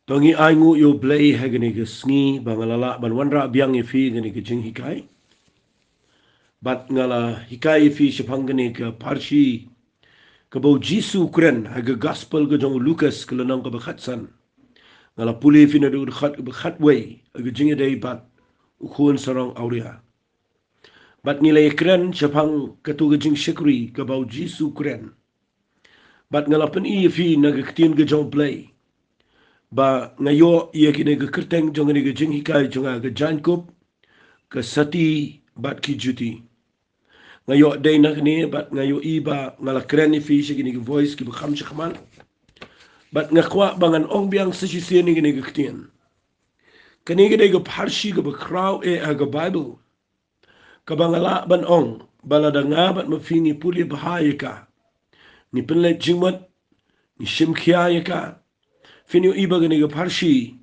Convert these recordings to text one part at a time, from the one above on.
Tongi aingu yo blay hagani ke sngi bangalala ban wanra biang ifi gani ke jing hikai. Bat ngala hikai ifi shapangani ke parshi ke bau Jisu kren haga gospel ke jong Lucas ke lenang ke bekhatsan. Ngala puli ifi na du bekhat way haga jing day bat ukhuan sarang auria. Bat nilai kren shapang ke tu ke jing shikri ke bau Jisu kren. Bat ngala pen ifi na ke ketien ke jong blay. Ba ngayo ia kini ke kerteng jong ni ke jing hikai jong ke Jainkup ke Sati bat ki Juti. Ngayo day nak ni bat ngayo iba ngala keren ni fi shi ke voice ki bukham shakman. Bat ngakwa bangan ong biang sisi ni ke ketien. Kani ke day ke parshi ke bekrau aga Bible. Ka bangala ban ong balada ngabat mafini puli bahaya ka. Ni penlet jingmat ni shimkia ka. Finyo iba gani ke parshi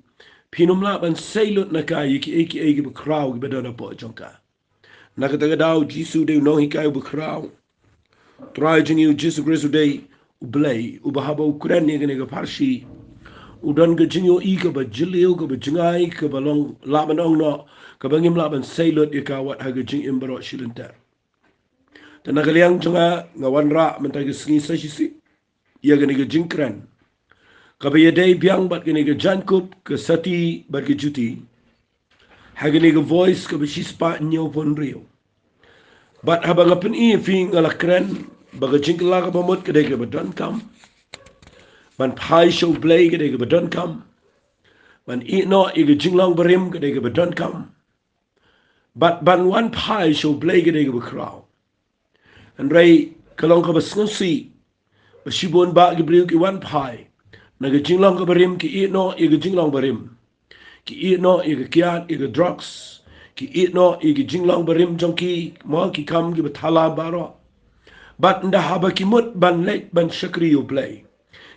pinumla ban sailut naka iki bekrau ke bedana po jongka. Nakataga daw Jisu de no hikai bekrau. Try jingi Jisu Kristu de ublay ubahaba ukren ni gani ke parshi. Udan ke jingi ika ba jiliu ke ba jingai ke balong laban ong no ke bangim laban sailut ika wat haga jing imbaro shilinter. Dan nakaliang jonga ngawan ra mentagi sengi sasisi. Ia gani ke jingkren. Kabaya day biang bat gani ke Jainkup ke Sati bat ke Juti. Hagani ke voice ke besispa nyo pon rio. Bat habang apen fi ngala kren baga jingkla ka bamot ke day ke badon kam. Man pai show blay ke day ke badon kam. Man no ige jinglang barim ke day ke badon kam. Bat ban one pai show blay ke day ke bakraw. And ray kalong ka basngusi basibon ba ke briu ki one pai. Naga jinglang ka barim ki no ige jinglang barim. Ki no ige kiat ige drugs. Ki no ige jinglang barim jongki mo ki kam ki bathala baro. Bat nda haba ki mut ban lek ban shakri you play.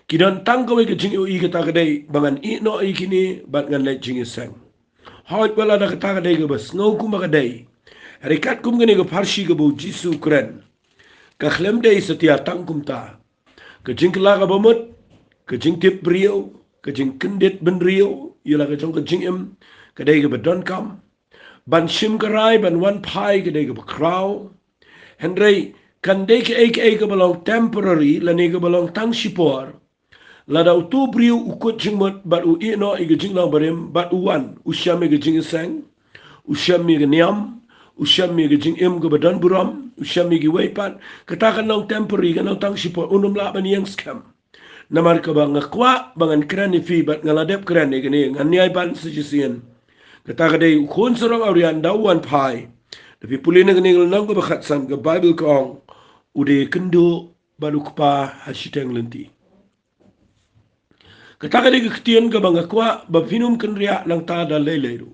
Ki don tangkaw ige jing yu ige tagaday bangan no ikini bat ngan lek jing isang. Hoit wala da tagaday ke bas ngaw kumagaday. Rikat kum gani ke parshi ke bu Jisu kren. Ka khlem day setia tangkum ta. Ke jing kela ka bamut. Ke jing tip brio, ke jing kendit ben rio, yala ke jong ke jing im, ke day ke bedon kam, ban shim karai ban one pai ke day ke bekrau, Henry kan day ke eke belong temporary, lani ke belong tang shipor, lada utu brio ukut jing mot, bat u ino ike jing lang barim, bat uwan, usyam ike jing iseng, usyam ike niam, usyam ike jing im ke bedon buram, usyam ike weipat, katakan lang temporary, kan lang tang shipor, unum la ban yang scam. Namar ka ba ngakwa bangan kran ni fi bat ngaladep kran ni gani nganyay ban sujisian kata ka day kun sarang aurian dawan pai tapi puli na gani nang ko bakhatsan ka Bible kong ude kendo balu pa hasiteng lenti kata ka day ketien ka bangakwa ba finum kenria nang ta da leleru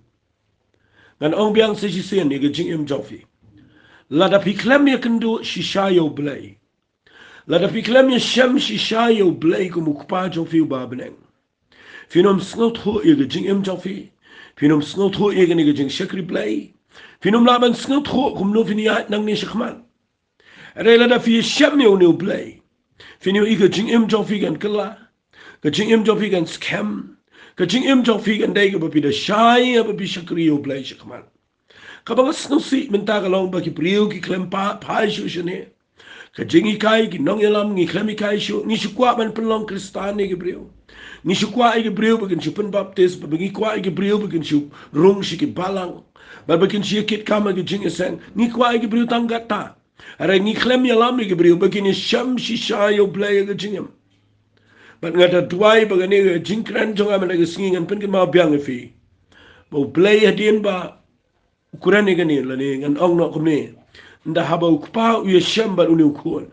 ngan ong biang sujisian ni gajing im jofi lada piklem ya kendo shishayo blay Lada piklam ya sham shisha yo blay ko mukpa jong fi ba beneng. Finom snot ho ye jing im jong fi. Finom snot ho ye ne jing shakri blay. Finom laban snot ho kum no fini ya nang ni shakman. Re lada fi sham yo ne blay. Finio ige jing im jong fi gan kala. Ka jing im jong fi gan scam. Ka jing im jong fi gan day ko bi da shy ya bi shakri yo blay shakman. Kabang snot si menta ka long ba ki priyo ki klempa pa shu shne. Ka jingi kai ki nong yalam ngi klemi kai shu ngi shukwa man penlong kristani ke brio ngi shukwa ke brio begin shupen baptis bagi kwa ke brio begin shu rung shi ki balang ba begin shi kit kama ke jingi sen ngi kwa ke brio tanggata ara ngi klem yalam ke brio begin sham shi shayo play ke jingam ba ngata tuai bagani ke jingkran jonga man ke singan pen ke ma biang fi bo play hadin ba ukuran ni gani lani ngan ong no kumni nda haba ukpa uye shamba uni ukun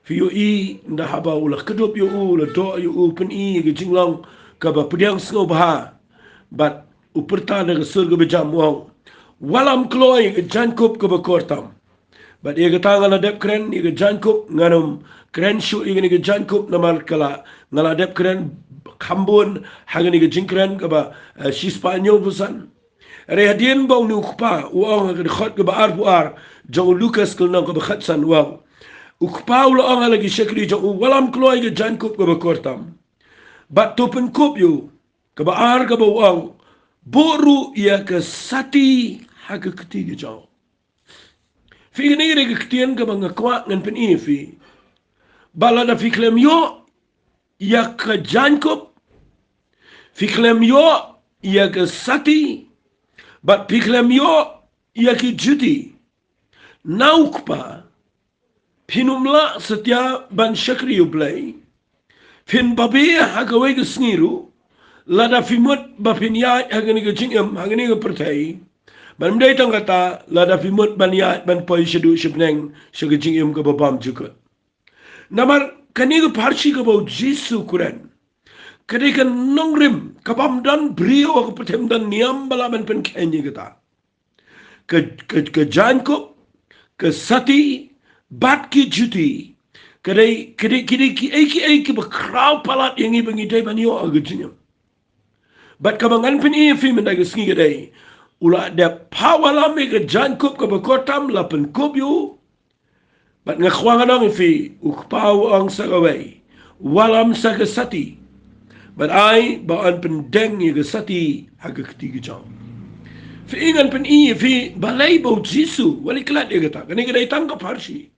fiyo i nda haba ula kedop yo ula do yo pen i ge jinglang ka ba pediang sngo bah bat uperta de surga bejam wong walam kloy ge Jainkup ka ba kortam bat ye ge tangala dep kren ye ge Jainkup nganum kren shu ye ge Jainkup namar kala ngala dep kren kambun hagani ge jingkren ka ba shispanyo busan Rehadien bau ni ukpa uang ke khot ke baar buar jong Lucas ke nang ke bakhatsan uang ukpa ulo ang lagi shakri jong walam kloy ke Jainkup ke bakortam bat topen kup you Kebaar ke bawang boru ia ke Sati haga ketiga jauh. Fi ni ke ketian ke bang kuat ngan pen fi. Balada fi klem yo ia ke Jainkup. Fi klem yo ia ke Sati. But fi klem yo ia ke Juti. Naukpa pinumla setia ban syakri ublay. Fin babi hagawai ke sengiru. Lada fimut bapin ya hagani ke jingam hagani ke pertai. Ban mdai tang kata lada fimut ban ya ban poi sedu sebneng sege jingam ke babam juga. Namar kani ke parsi ke bau Jisu Quran. Kani ke nongrim kabam dan brio ke pertem dan niam balaban pen kenyi kata. Ke Jainkup ke Sati bat ki Juti. Kini ki berkrau palat yang i bangidai banyo agajnya. Bat kamangan peni fi mendaga sengi kadai. Ula ada pawala me ke Jainkup ke berkotam lapan kubyu. Bat ngakwangan ang fi ukpau ang sagawai. Walam sa ke Sati. Bat ai baan pendeng ye ke Sati haga ketiga jam. Fi ingan peni fi balai bau Jisu wali kelat ye kata. Kani kadai tangkap harsi.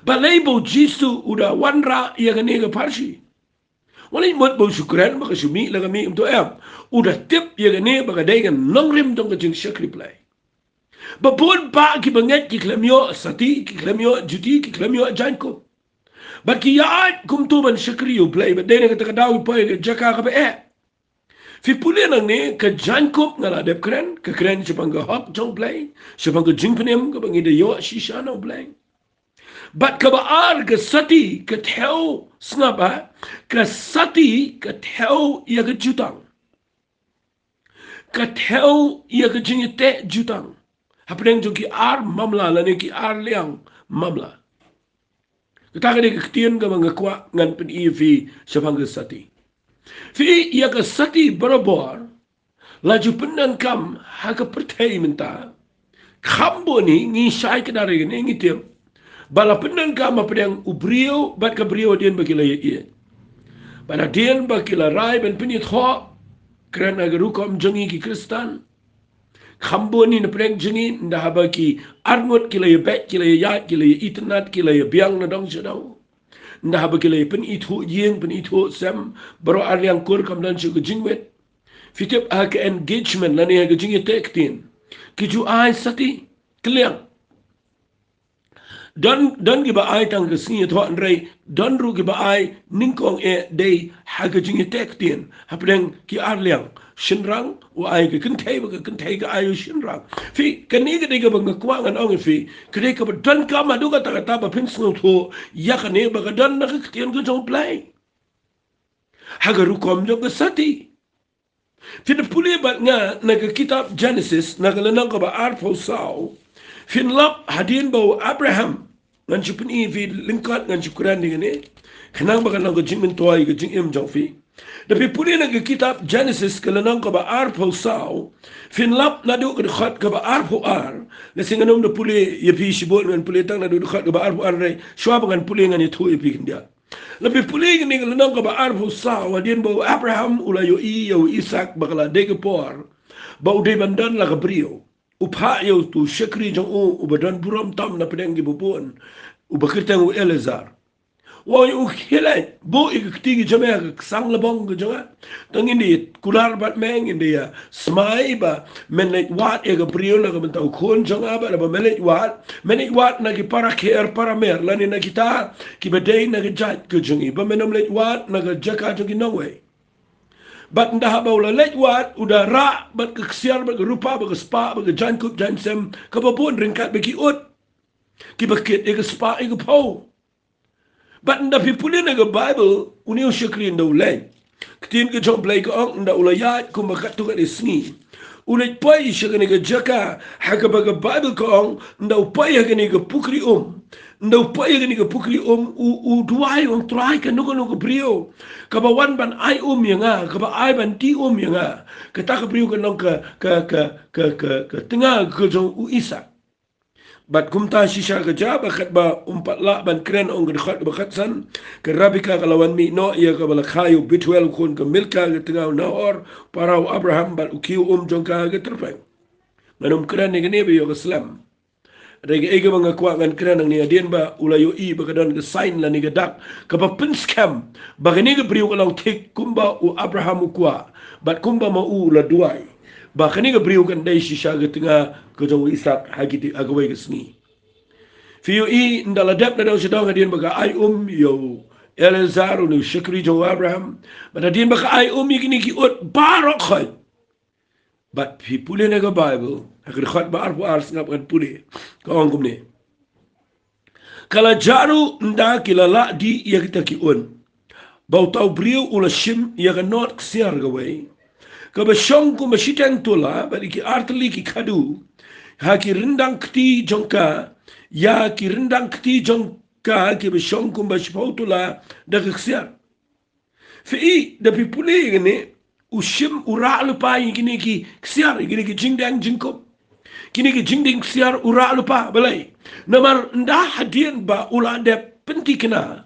Balai bau Jisu udah wanra ia kani ke parsi. Walai mot bau syukran baka sumi laga mi untuk udah tip ia kani baka dai kan nongrim dong kajing syakri play. Babon pa ki banget ki klamyo Sati ki klamyo Juti ki klamyo Jainkup. Baki yaat kum tu ban syakri u play but dai kata kadawi pa ke jaka ka be. Fi puli nang ni ke Jainkup ngala dep keren ke keren sepang ke hop jong play sepang ke jingpenem ke bangi de yo shisha no play. But kabaar ke Sati ke theo snapa ke Sati ke theo ia ke jutang. Ke theo ia ke jingite jutang. Hapeng jong ki ar mamla lani ki ar liang mamla. Kita kena ketien ke mengakwa ngan pen fi sepang ke Sati. Fi ia ke Sati berabor laju penang kam ha ke pertai minta. Kambo ni ngisai ke dari ni ngitim. Bala penang kama pedang ubrio bat ka brio dian bakila ye. Bala dian bakila rai ben pinit ho kerana gerukom jengi ki Kristan. Kambo ni na pedang jengi nda baki arngot kila ye bet kila ye yat kila ye itnat kila ye biang na dong sedau. Nda bakila ye pen itu yeng pen itu sem baro aryang kur kam dan su jingwet. Fitip ha ke engagement lani ha ke jingi tektin. Kiju ai Sati kliang. Dan giba ai tang kesini tu andrei dan ru giba ai ningkong day haga jingi tektien hapdeng ki arliang shinrang wa ai ke kentai ke ayu shinrang fi kani ke diga bang kwangan ong fi kre ke dan kama du kata kata ba pin sno tu ya kane ba dan na ketien ke jong play haga ru kom jong ke Sati fi de puli bat nga na ke kitab Genesis na ke lenang ka ba arpo sao fin lap hadin bau Abraham ngan chupen fi lingkat ngan chukuran dengan ni kenang bakan lang jing mentoi ke jing jong fi tapi puli na ke kitab Genesis ke lenang ka ba arpo sao fin lap nadu ke khat ka ba arpo ar le singanom de puli ye fi sibol ngan puli tang nadu khat ka ba arpo ar rei shwa ngan puli ngan itu ye fi kindia lebih puli ni ke lenang ka ba arpo sao hadin bau Abraham ulayo yo Isaac bakala de ke por bau de bandan la ka brio upha yo tu syakri jong ubadan buram tam na pedang gi bubun ubakirtang Elazar wa yo khilai bo ikti gi jama sang labong gi jonga tangin di kular bat meng india smai ba menet wat e ga brio la ga mentau khon jonga ba ba menet wat na gi para kher para mer lani na kita ki badai na gi jat gi jongi ba menom let wat na ga jaka jongi nongwe bat ndah baula lejwat udah ra bat keksiar bat rupa bat spa bat Jainkup Jansem kabapun ringkat bagi ut ki bakit e spa e pau bat ndah pipulin e Bible uniu syakrin da ulai ketin ke jom play ko ang ndah ulayat kum bakat tu kat isngi ulai pai syakane ke jaka haka baga Bible ko ang ndah pai hakane ke pukri ndah pai hakane ke pukri u duai try kan no brio kabawan ban ai yang kaba ai ban ti yang kata ka brio kan ke tengah ke jong u Isa Bat kumta shisha ke ja bakat ba umpat la ban kren ong ke dekat bakat san ke rabika kalawan mi no ia ke bala kayu bitwel kun ke milka ke tengah Nahor parau Abraham bat ukiu jongka ke terpeng manum kren ni ke yo ke Islam rege ege mga kuangan kren ang ni adien ba ulayo I bakadan ke sign la ni ke dak ke ba scam bagani ke briu kalau tik kumba u Abraham ukwa bat kumba ma u la duai ba kani ke briu kan dai shisha ke tengah ke jong Isak hagiti agawai ke sengi Fiyo I ndaladap na daw siya daw nga baka ay yo Elazar ni Shikri jong Abraham but adin baka ay yung kinikiot barok koy but pipuli na ka Bible akrikhot ba arpo ars ngap kan puli kaong kumni kala jaru nda kilala di iya kita kion bau tau brio ula shim iya ka not ksiar gawai ka ba syong ku masyitang tula ba ki artli ki kadu ha ki rindang kti jongka ya ki rindang kti jongka ki ba syong ku masyipau tula da ksiar fi da pipuli gini ushim ura lupa gini ki ksiar gini ki jingdang Jainkup kini ki jingding ksiar ura lupa balai namar nda hadian ba ula de penti kena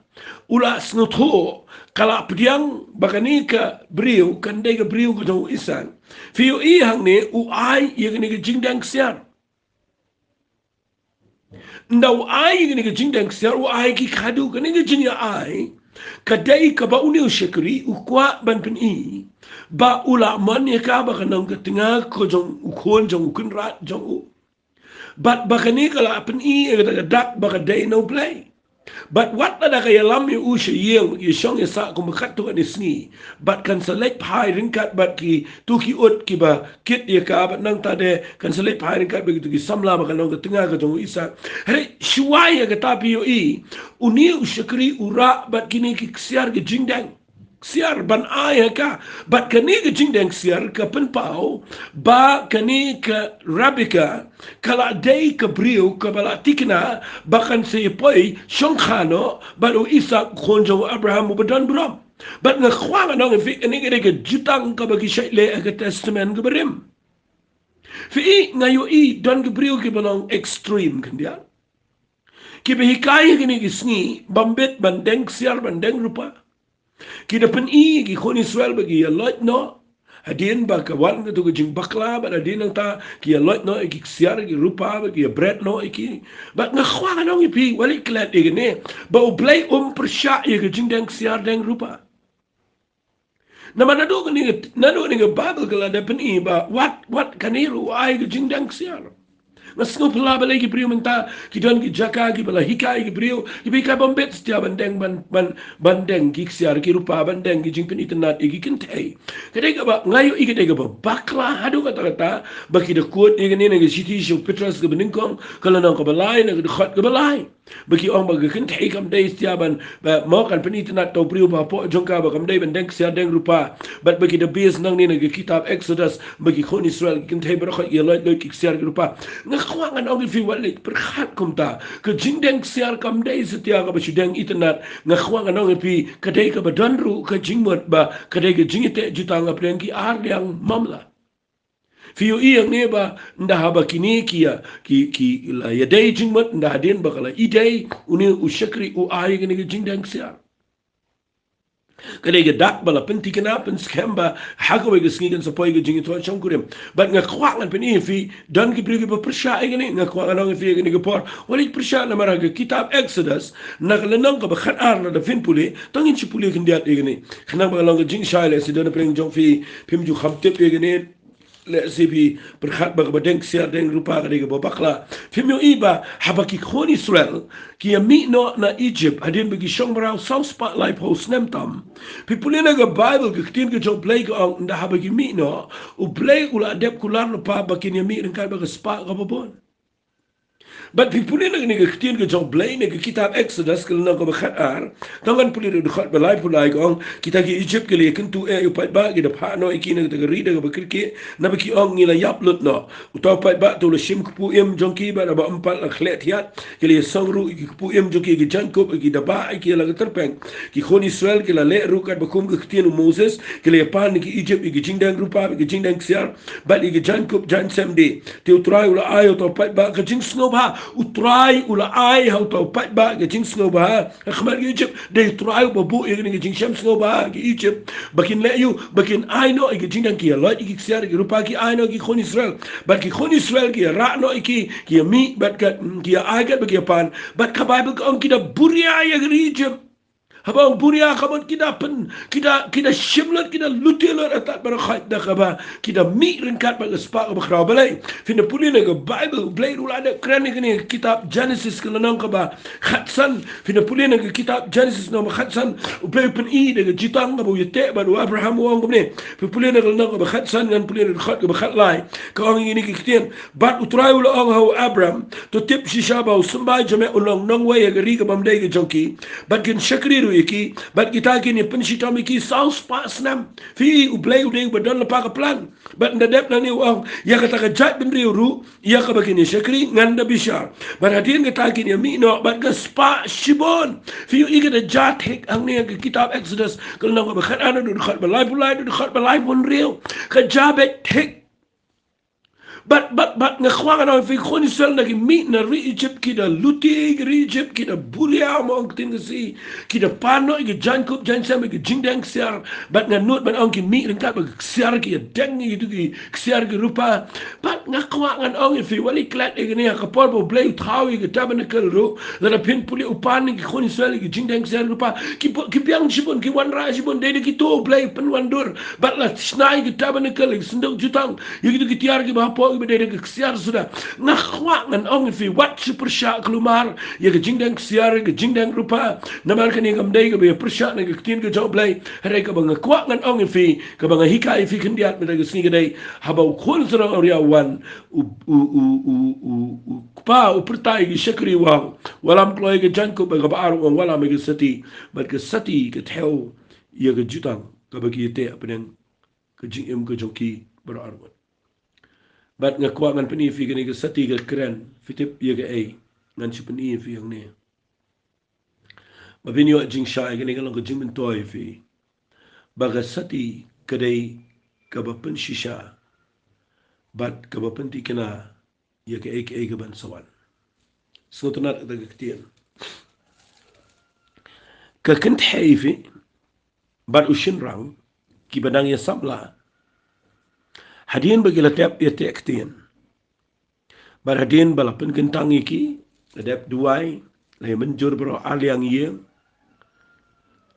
ula snutho kala pediang bakani ka brio kandai ka brio ko jong isan fiyo I hang ne u ai ye gini ki jingdang ksiar nda u ai gini ki jingdang ksiar u ai ki kadu kani ki jingya ai kadai ka ba uniu shekri u kwa ban pen I ba ula man ye ka ba kanang ka tinga ko jong u kon jong kun rat jong u but bakani kala pen I ga dak ba ka dai no play but what na kaya lam yu usha yeng yu shong ya sa kung makat tu kan isngi but kan select pai ringkat but ki tu ki ut ki ba kit ya ka but nang tade kan select pai ringkat begitu ki samla ba kan nong ka tengah ka jong isa hei shuai ya ka tapi yu I uni ushakri ura but kini ki ksiar ki jingdang siar ban aya ka but kani ke jingdang siar ka penpau ba kani ke rabika kala dei ke brio ke bala tikna bakan se poi shongkhano baru Isak khonjo Abraham bedan bram but nga khwanga nong fi kani ke jutang ka bagi shaile ke testament ke berim fi ngayo I don ke brio ke balong extreme kandia ki behikai kini ke sngi bambet bandeng siar bandeng rupa kita pen I ki kon Israel bagi ya lot no hadin ba kawan tu jing bakla ba hadin nang ta ki ya lot no ki siar ki rupa bagi ya bread no ki ba nga khwa nong ipi wali klat igene ba u play persya ya ki jing dang siar dang rupa nama nado ni Bible kala da pen I ba what kaniru ai ki jing dang siar mas no pala balay ki brio menta ki don ki jaka ki bala hikai ki brio ki bika bombet stia bandeng bandeng ki siar ki rupa bandeng ki jingpen internet ki kentei kadai ka ba ngayo I kadai ka ba bakla hadu kata baki da kuat ni ni ngi city show Petras ke beningkong kalau nang ka balai nang ka khat ka balai baki ong ba kentei kam dai stia ban ba mo kan pen internet to brio ba po jongka ba kam dai bandeng siar deng rupa bat baki da bis nang ni ngi kitab Exodus baki kon Israel ki kentei ba khat ye lot ki siar ki rupa kwangan ang fi walik perkhat kumta ke jingdeng siar kam dai setia ka basudeng internet nga kwangan ang fi kadai ka badanru ka jingmot ba kadai ka jingite jutang apren ki ar yang mamla fiyo iyang ne ba nda haba kini kia ki la yadai jingmot nda hadin ba kala idai uni ushakri u ai ni jingdeng siar kadai ga dak bala penti kana pen skamba hakawe ga sngigan sa poy ga jingi to chongkurim but nga kwangan pen fi dan ki prigi ba persya ngani nga kwangan ang fi ngani ga por wali persya na maraga kitab Exodus naglanang ka ba khanar na da fin puli tangin si puli kindiat ngani khanang ba lang jing shaile si dan preng jong fi pimju khamtep ngani le sibi perkhat ba badeng sia deng rupa ka de bakla fimyo iba habaki khon Israel ki mi no na Egypt adin bagi shong barau south spotlight post nemtam pipulina ga Bible ka tin ka jong play ka ang nda habaki mi no u play ula adep kular no pa bakin mi rin ka ba spa ka babon but pipuli na ni kitin ka jong blay na kitab Exodus kala na ka bakhatar tangan puli ro khat balay pulay ko kita ki Egypt kali kentu upat ba gida phano ikina ka rida ka bakirki na baki ong ngila yaplut no utaw pat ba to shim ku em jong ki ba ba empal la khlet hiat kali sangru ku em jong ki Jainkup ki da ba ki la terpeng ki khon Israel ki la le ru ka bakum ka kitin Moses kali pan ki Egypt ki jingdang rupa ki jingdang siar ba ki Jainkup jan semde te utrai ula ayo to pat ba ka jing snoba utrai ula ai hau tau pat ba ke jing sngo ba khmar ge Egypt de utrai ba bu ge jing sham sngo ba ke Egypt bakin le yu bakin ai no ge jing dan ki lot ki siar ge rupa ki ai no ki khon Israel bat ki khon Israel ki ra no ki mi bat ka ki ai ga ba ki pan bat ka Bible on ki da buria ye ge Egypt habang buria kabon kita shimlet kita luteler atat berakhat dah kaba kita mi ringkat bagi spak berkau balai fina puli naga Bible blai rula ada keren ni kitab Genesis kalau nang kaba khatsan fina puli naga kitab Genesis nama khatsan blai pen I naga jitang kaba yete baru Abraham wang kene fina puli naga nang kaba khatsan ngan puli naga khat kaba khatlai kau ini kitian bat utrai ula ang hau Abraham to tip shishabau sembai jame ulong nang way agari kaba mdai ke jonki bat kin syakri iki bat kita kini penshita miki saus pasnam fi ublay udeng badan lepa ka plan bat ndadep na ni wang ya kata ka jat ben ru ya ka bakini syakri nganda bishar bat hadin kita kini mi no bat ka spa shibon fi ika da jat hek ang ni ka kitab Exodus kalau nang ba khat ana du khat ba live pun real ka jabet hek But ngakwang ano fi khon Israel na meet na ri Egypt kita luti ri Egypt kita bulia mo ang tin kasi kita pano ki Jainkup Jainkup ki jingdang siar but nganut ban ang ki meet ring kat siar ki deng gitu ki siar ki rupa but ngakwang ang fi wali klat ni ka por bo blay thawi ki tabernacle ro la pin puli upan ki khon Israel ki jingdang siar rupa ki piang sibon ki wan ra sibon de ki to blay pen wandur but la snai ki tabernacle ki sendok jutang gitu ki tiar ki ba beda kesiar sudah ngakwak ngan ong fi wat super syak kelumar ya ke jingdang kesiar ke jingdang rupa namar kan yang amdai ke be persyak na ke tin ke job lay hari ke bang ngakwak ngan ong fi ke bang hikai fi kendiat meda ke sini kedai habau khon serang oriawan pa upertai ke syakri wang walam kloy ke Jainkup ke baar wang walam ke Sati bat ke Sati ke theo ya ke jutang ke bagi te apa yang ke jingem ke joki berarwan Bat ngakuat ngan peni fi gani ke Sati ke keren fitip ye ke ai ngan si peni fi yang ni. Mabini wa jing syai gani kalau ke jing mentoi fi. Baga Sati kedai ke bapen shisha. Bat ke bapen ti kena ye ke ai ke ban sawan. Sotonat ke ketian. Ke kent hai fi bat ushin rang ki badang ye sabla. Hadin bagi latap ia tektian. Bar hadin balapan kentang iki, latap duai, lay menjur bro aliang ia.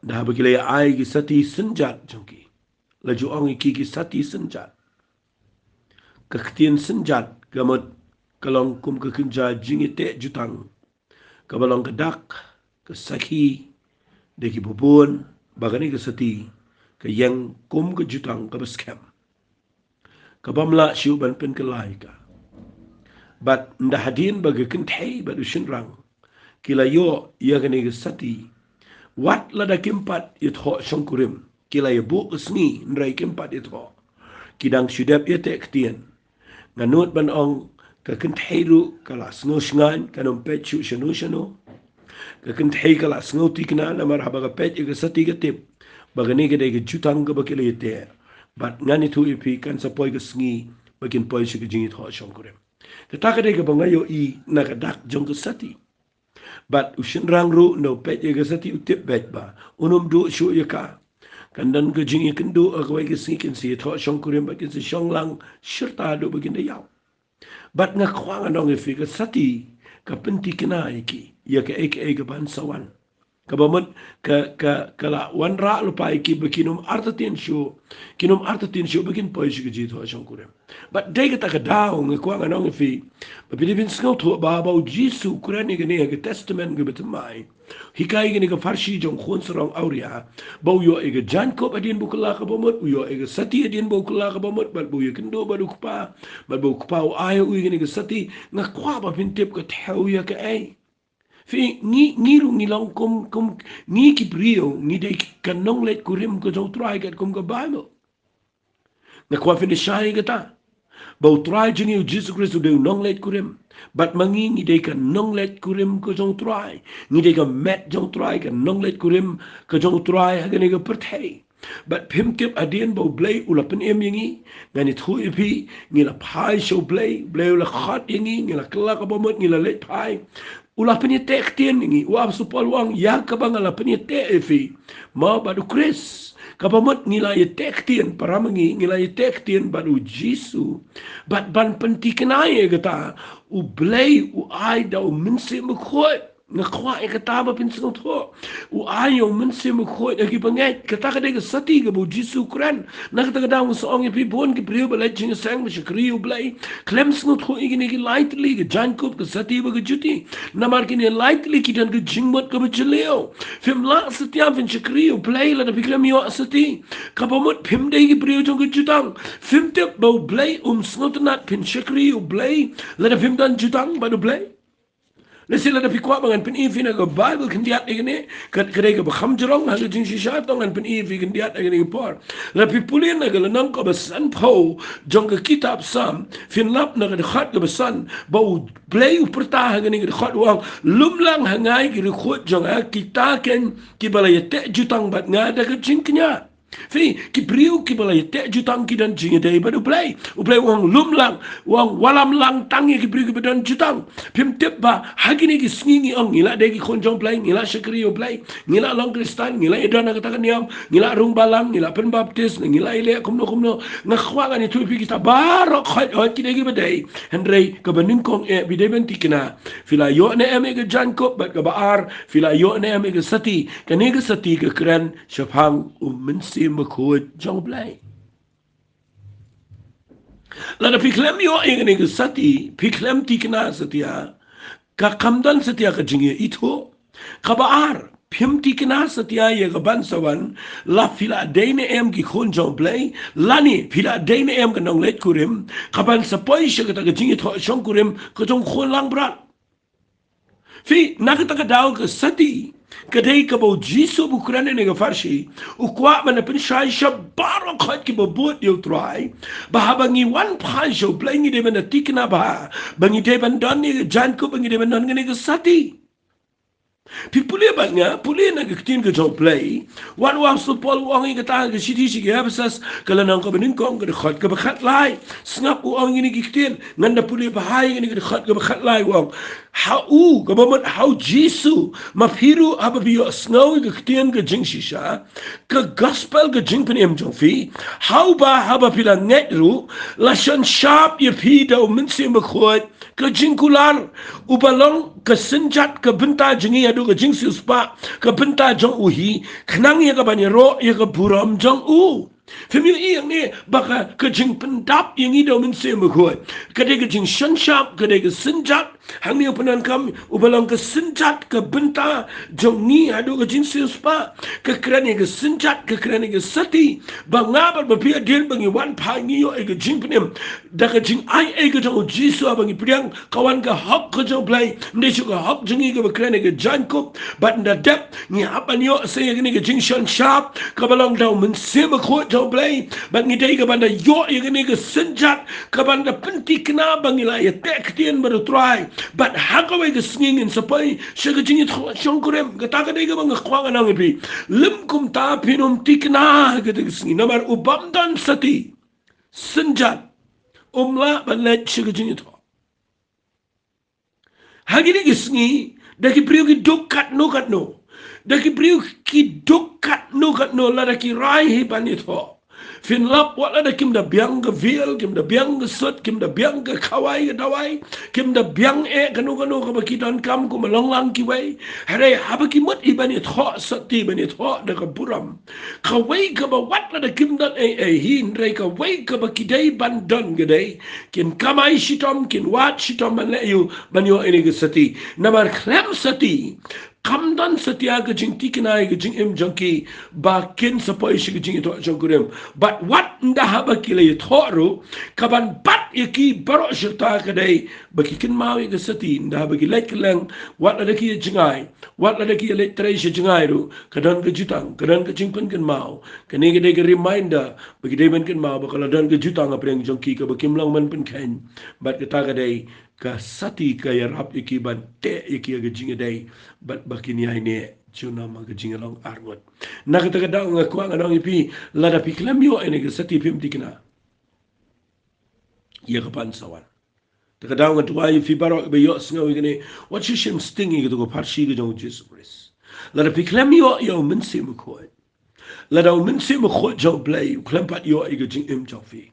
Dah bagi lay ai ki Sati senjat jongki. Laju ong iki ki Sati senjat. Kektian senjat gamut kalong kum ke kenja jingi tek jutang. Kabalong kedak, ke saki, deki bubun, bagani ke Sati, ke yang kum ke jutang ke beskem. Kabamla siuban pen kelai ka. Bat nda hadin bagi kentai badu shinrang. Kila yo ia kani ke Sati. Wat lada kimpat it ho shongkurim. Kila yo bu kesni nrai kimpat it ho. Kidang syudap ia tek ketian. Nganut ban ong ke kentai ru kala snow shngan kanum pet shu shanu shanu. Ke kentai kala snow tikna na marhaba ke pet ke Sati ke tip. Bagani ke dai ke jutang ke bakila ite. But ngani tu ipi kan sa poi ke sengi bakin poi si ke jingit ho syong kurem. Tetaka de ke bangayo I na kadak jong ke Sati. But ushin rang ru no pet ye ke Sati utip bet ba. Unum du syu ye ka. Kandan ke jingi kendu akwai ke sengi ken si ho syong kurem bakin si syong lang syerta do bakin de yaw. But ngakwang anong ifi ke Sati ka penti kena iki. Ye ke ke ban sawan. Kabamut kala wanra lupa iki bekinum artatin show begin poi shi gejit ho shong kurem but de ta ka daw ngkwang anong fi babilibin skau to ba ba jisu kurani gene ge testament ge betmai hikai gene ge farshi jong khon sarong auria ba yo e ge Jainkup adin bukla ka bomot yo e ge Sati adin bukla ka bomot bal bu ye kendo ba dukpa bal bu kpa ayo u gene ge Sati ngakwa ba pintip ka theu ya ka ai Fi ngi long kum ngi ki brio ngi de kanong let kurim ko jong try kat kum ka Bible. Na kwa fi ni shai gata. Ba try jini Jesus Christ de nong let kurim. But mangi ngi de kanong let kurim ko jong try. Ngi de ka met jong try ka nong let kurim ko jong try ha gani ka perthei. But pim tip adien bo blay ula pen yangi ngani thu ipi ngila pai show blay ula khat yangi ngila kelak abamut ngila let pai ula pen tek tien yangi wa supol wang ya kabangala pen tek ifi ma badu Chris kabamut ngila tek tien paramangi ngila tek tien badu Jisu bat ban penti kenai kata u blay u ai da u minse mkhoi nga kwa kata ba pinsong tho u ayo minse mkhoi da ki bangai kata ka de Sati ka bu Jisu Quran na kata ka mo song pi bon ki priyo bala jing sang ma shkriyo blay klems no tho igini ki lightly ka Jainkup ka Sati ba ka Juti na mar ki ne lightly ki dan ka jingmot ka ba chleo fim la satya fin shkriyo blay la da piklem yo Sati ka bomot phim de ki priyo jong ka jutang fim te bo blay snot nat pin shkriyo blay la da phim dan jutang ba do blay Nesila na pikwa mangan pen ifi na ka Bible kandiat igini kadai ka bakham jarong hanga jing shisha tongan pen ifi kandiat igini por la pipulin na ka lanang ka basan po jong ka kitab sam finlap na ka khat ka basan bau play uperta hanga ni ka khat wang lumlang hangai ki rekhot jong ha kita ken ki balayete jutang bat nga da ka jing knya Fi ki priu ki balai te jutang ki dan jing dei badu play wang lumlang wang walam lang tangi ki priu ki badan jutang pim tip ba hagini ki sngi ang ngila de ki khonjong play ngila shakriyo play ngila long kristan ngila edana kata kaniam ngila rung balang ngila pen baptis ngila ile kumno nga khwa ni tu pi kita barok khat ki de ki badai hendrei ka baning kong e bi de ben tikina fila yo ne ame ka Jainkup bat ka baar fila yo ne ame ka Sati kani ka Sati ka kran shafang minsi makod jong blay la da piklem yo ingani ka Sati piklem tikna Satya ka kamdan Satya ka jingi ito ka baar pim tikna Satya ye ka bansawan la fila dayne em ki khon jong blay lani fila dayne em ka nong let kurim ka ban sapoy siya ka jingi to shong kurim ka jong khon lang brat fi nakita ka daw ka Sati kadai ka bau Jisu bukuran ne ga farshi ukwa mana pin shai shabaro khat ki babut yo try ba bangi wan phan show playing de mana tikna ba bangi de ban don ni Jainkup bangi de ban don ne ga Sati Pipuli ba nga puli na gaktin ka jong play wan wa so pol wang ka ta ka siti si ga basas kala nang ka benin kong ka khat ka bakhat lai snap u ang ni giktin nganda puli ba hay ni ka khat ka bakhat lai wang how ka ba how Jisu mapiru aba biyo snow gaktin ka jing shisha ka gospel ka jing pen em jong fi how ba haba pila netru la shan sharp ye pi da minsi makhot ka jingkular ubalong ka senjat ka benta jingi adu ka jing suspa ka benta jong uhi khnang ye ka banyero ye ka buram jong u Femi yang ni baka ka jing pendap yang ido minsi makhot ka de ka jing shan sharp ka de ka senjat hang ni upanan kam ubalong ka senjat ka benta jong ni adu ka jing suspa ka krani ka senjat ka krani ka Sati bangabar bapia din bangi wan pa ni yo e ka jing penem da ka jing ai e ka jong Jisu abangi priang kawan ka hok ka jong play ndi chu ka hok jingi ka krani ka Jainkup bat nda dep ni apan yo se ni ka jing shan sharp ka balong daw minsi makhot play bang idai ka banda yo ni ka senjat ka banda penti kena bangila ya tek tien baru try but hakawe ka singing sapai siya ka jingit siyong kurem kata ka dai ka bang kwang anang ipi lim kum ta pinum tikna ka dai ka singing namar ubamdan Sati senjat umla balet siya ka jingit hagini ka singing daki priyo ki dukat no daki priyo ki dukat no la daki rai hipan ito finlap wala da kim da biang ga vil kim da biang ga sut kim da biang ga kawai ga dawai kim da biang e kanu ka bakidan kam ko malong lang ki wai hare habaki mut ibani tho Sati bani tho da ka buram kawai ka ba wat la da kim da e hin re ka wai ka bakidai ban don ga dai kin kamai shitom kin wat shitom ban le yu ban yo ini ga Sati namar klem Sati kamdan Satya ka jing tikinai ka jing im jangki ba kin sapai shi ka jing ito jangkurem but what nda haba kila yithoru kaban bat yaki baro shirta ka day baki kin mawi ka Sati nda haba ki lait lang what la ki jingai what la ki lait tray shi jingai ru kadan ka jutang kadan ka jing pen kan mau kani ka day ka reminder baki day ben kan mau bakala dan ka jutang apreng jangki ka bakim lang man pen ken but kata ka day ka Sati ka yarap iki ban te iki aga jinga day but bakini ay ne Junama ke jingalong argot. Na kata kata nga kuang anong ipi lada piklam yo ene ke Sati pim tikna. Ia kapan sawan. Takadaw nga tuwa ipi barok be yo sngaw igene. What you shim stingy ke to go parshi ke jong Jesus Christ. Lada piklam yo minsi mukhoy. Lada minsi mukhoy jo blay. Klempat yo ige jing im jofi.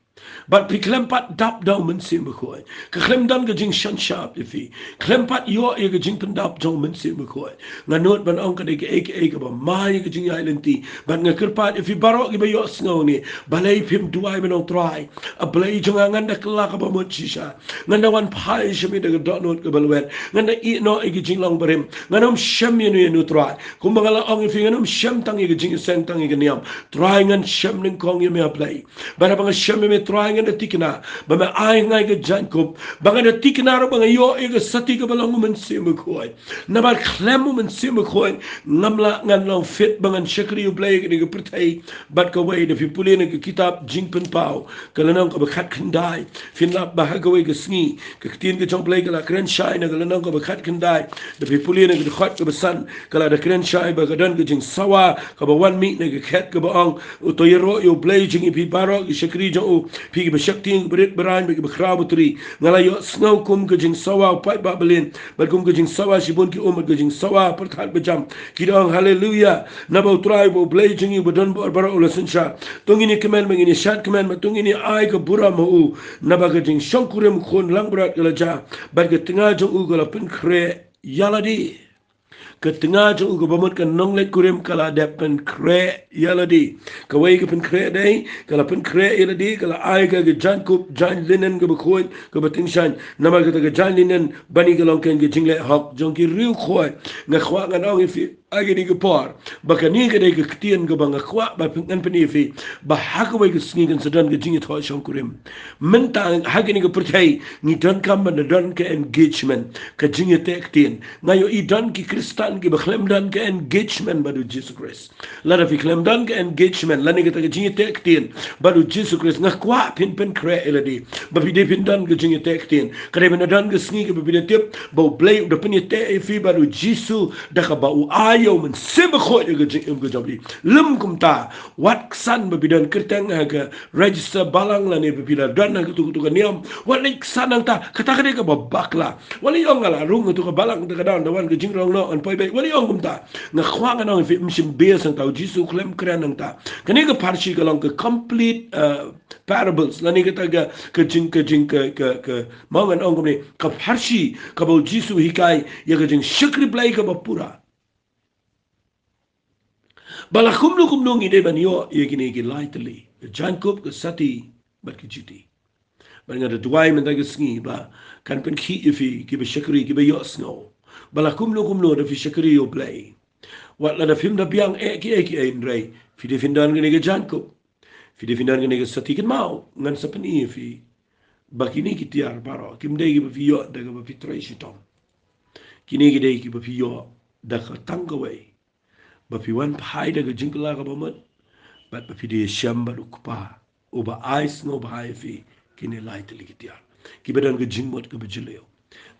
But pi klempat dap daw mensi mekoi. Ke klem dan ke jing shan sharp ifi. Klempat yo e ke jing pendap daw mensi mekoi. Nganot ban ong ke eke ba mai ke jing islanti. Ban ngakirpat ifi barok ke ba yo snow ni. Balay pim duai menong try. A blay jong angan da kelak ba mo chisha. Nganda wan pai shemi da dot not ke balwen. Nganda i no e ke jing long berim. Nganom shem yenu try. Kumbangala ong ifi nganom shem tang e ke jing seng tang e ke niam. Try ngan shem ning kong ye me play. Bara bang shem me trying and the tikna, but my eye like a Jainkup, bang the tikna bang yo ega Sati ka balang woman simukoi. Nabar clam woman simukoi, namla ngan long fit bang and shakri you play a pretay, but go away if you pull in a kitab jinkpen pow, kalanong of a cat can die, finlap bahagaway ga snee, katin the jump play la cren shine, a galanong of a cat can die, the people in a hot of a sun, kala the cren shine, but a dun getting sawa, kaba one meat nigga cat gabong, utoyero you blazing if he barok, shakri jo. Pigi bashakting berit berain bagi bekrabutri ngalayo snow kum gajing sawa pai babelin bagum gajing sawa shibun ki umat gajing sawa perthat bejam kidang haleluya nabau trai bo blazing bodon bara ulansha tungini kemen mengini shat kemen matungini ai ke bura mau naba gajing shongkurem khon langbrat galaja bagi tengah jong u gala pen kre yaladi ketengah jong uga bamut kan nong let kurim kala dep pen kre yaladi kawai ke pen kre dai kala pen kre yaladi kala ai ke Jainkup jan linen ke bekhoy ke beting shan nama ke jan linen bani ke longken ke jingle hok jong ki riu khoy nga khwa ngan ong ifi agi ni ke por bakani ke dai ke ktien ke bang khwa ba pen pen ifi ba hakawai ke sngi kan sedan ke jingi thoi shong kurim mentang hagini ke percay ni don kam na don ke engagement ke jingi tek tien ngayo i don ki krista ki beklem dan ke engagement badu Jesus Christ. Lada fi klem dan ke engagement lani kita ke jingi tek tien badu Jesus Christ ngakwa pin kre eladi babi de pin dan ke jingi tek tien kare ben dan ke sngi ke babi de tip bau blay de pin te fi badu Jesus da ka bau ayo men sebe khoi ke jingi ke jabli lum kum ta wat san babi dan kerteng ke register balang lani babi dan ke tu ke niam wat lik sanang ta kata ke ke babakla wali yong ala rung tu ke balang ke dan wan ke jingrong no an baik wali ong kumta nga khwang anong fi mshim bes ang tau jisu klem kren ang ta kani ka parshi ka long ka complete parables lani ka taga ka jing mangan ong kumni ka parshi ka bau jisu hikai ya ka jing shikri play ka bapura bala kumno ngide ban yo ye gini ki lightly Jainkup ka Sati bat ki Juti ban nga duwai man taga sngi ba kan pen ki ifi ki ba shikri ki ba yo snow bala kumno da fi shakri yo play wat la da film da biang eki rei fi de findan gane ge Jainkup fi de findan gane ge Sati kan mau ngan sa pen fi bakini ki tiar baro kim de ge fi yo da ge fi trai shitom kini ge de ki fi yo da ka tangawai ba fi wan pai da ge jingla ga bamat bat ba fi de shamba ukpa uba ice no ba fi kini light li ki tiar ki bedan ge jingmot ge bejleo